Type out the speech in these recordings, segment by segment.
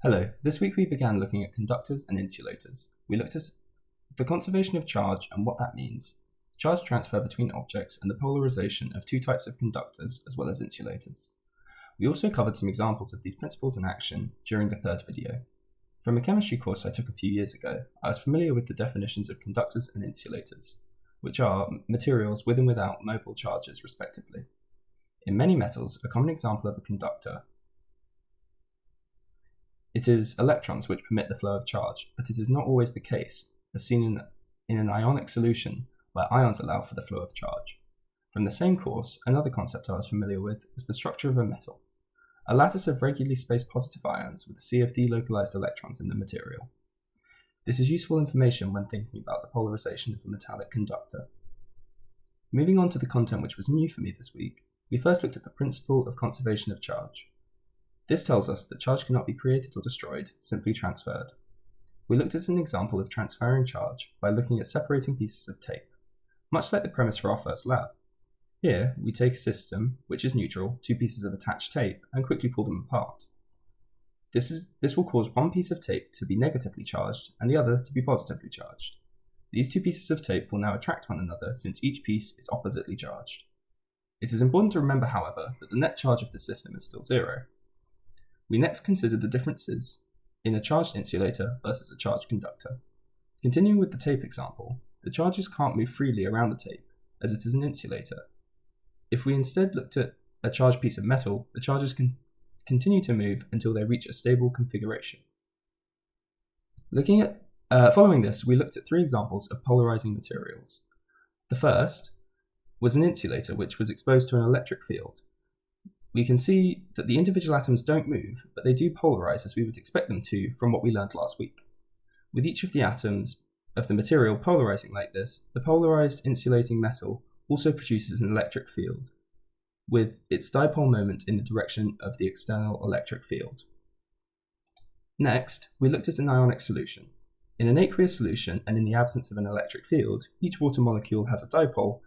Hello, this week we began looking at conductors and insulators. We looked at the conservation of charge and what that means, charge transfer between objects, and the polarization of two types of conductors as well as insulators. We also covered some examples of these principles in action during the third video. From a chemistry course I took a few years ago, I was familiar with the definitions of conductors and insulators, which are materials with and without mobile charges respectively. In many metals, a common example of a conductor it is electrons which permit the flow of charge, but it is not always the case, as seen in an ionic solution where ions allow for the flow of charge. From the same course, another concept I was familiar with is the structure of a metal, a lattice of regularly spaced positive ions with a sea of delocalized electrons in the material. This is useful information when thinking about the polarization of a metallic conductor. Moving on to the content which was new for me this week, we first looked at the principle of conservation of charge. This tells us that charge cannot be created or destroyed, simply transferred. We looked at an example of transferring charge by looking at separating pieces of tape, much like the premise for our first lab. Here, we take a system, which is neutral, two pieces of attached tape, and quickly pull them apart. This will cause one piece of tape to be negatively charged and the other to be positively charged. These two pieces of tape will now attract one another since each piece is oppositely charged. It is important to remember, however, that the net charge of the system is still zero. We next considered the differences in a charged insulator versus a charged conductor. Continuing with the tape example, the charges can't move freely around the tape, as it is an insulator. If we instead looked at a charged piece of metal, the charges can continue to move until they reach a stable configuration. Following this, we looked at three examples of polarizing materials. The first was an insulator which was exposed to an electric field. We can see that the individual atoms don't move, but they do polarize as we would expect them to from what we learned last week. With each of the atoms of the material polarizing like this, the polarized insulating metal also produces an electric field, with its dipole moment in the direction of the external electric field. Next, we looked at an ionic solution. In an aqueous solution and in the absence of an electric field, each water molecule has a dipole,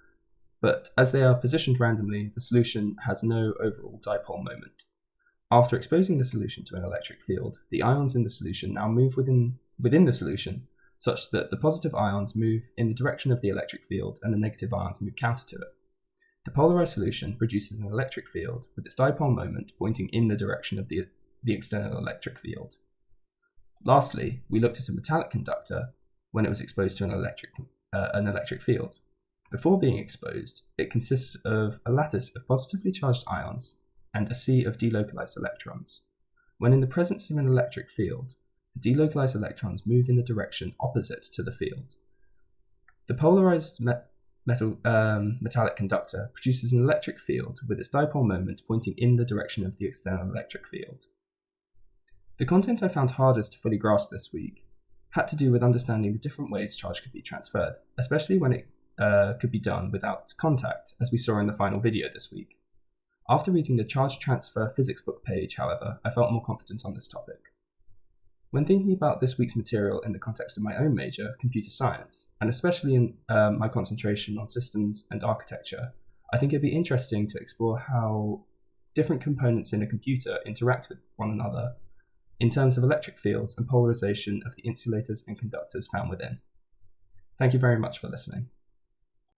but as they are positioned randomly, the solution has no overall dipole moment. After exposing the solution to an electric field, the ions in the solution now move within the solution, such that the positive ions move in the direction of the electric field and the negative ions move counter to it. The polarized solution produces an electric field with its dipole moment pointing in the direction of the external electric field. Lastly, we looked at a metallic conductor when it was exposed to an electric field. Before being exposed, it consists of a lattice of positively charged ions and a sea of delocalized electrons. When in the presence of an electric field, the delocalized electrons move in the direction opposite to the field. The polarized metallic conductor produces an electric field with its dipole moment pointing in the direction of the external electric field. The content I found hardest to fully grasp this week had to do with understanding the different ways charge could be transferred, especially when it could be done without contact, as we saw in the final video this week. After reading the charge transfer physics book page, however, I felt more confident on this topic. When thinking about this week's material in the context of my own major, computer science, and especially in my concentration on systems and architecture, I think it'd be interesting to explore how different components in a computer interact with one another in terms of electric fields and polarization of the insulators and conductors found within. Thank you very much for listening.